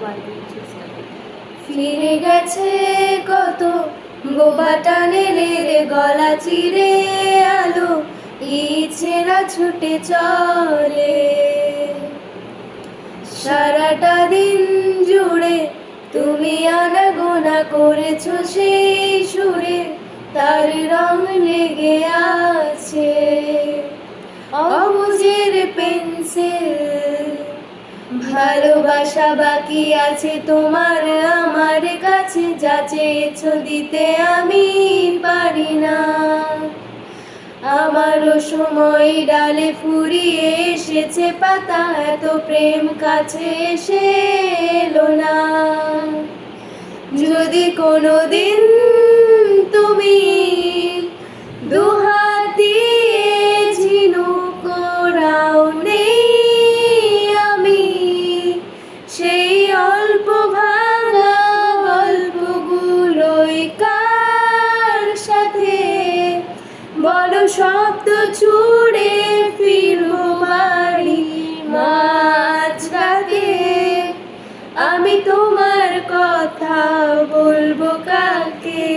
পারবো চেষ্টা করি। ফিরে গেছে কত বোবা টানেলের গলা চিরে আলো ইচ্ছেরা ছুটে চলে, সারাটা দিন জুড়ে তুমি আনাগোনা করেছো সেই সুরে, তার রং লেগে আছে অবুঝের পেন্সিল। ভালোবাসা বাকি আছে তোমার আমার কাছে, যা চেয়েছো দিতে আমি পারি না। আমারও সময় ডালে ফুরিয়ে এসেছে পাতা, এত প্রেম কাছে এসে এলো না। যদি কোনোদিন তুমি দুহাত দিয়ে ঝিনুক করাও নেই, আমি সেই অল্প ভাঙা গল্পগুলোই কার সাথে বলো শব্দ ছুড়ে ফিরবো বাড়ি মাঝরাতে। আমি তোমার কথা বলবো কাকে?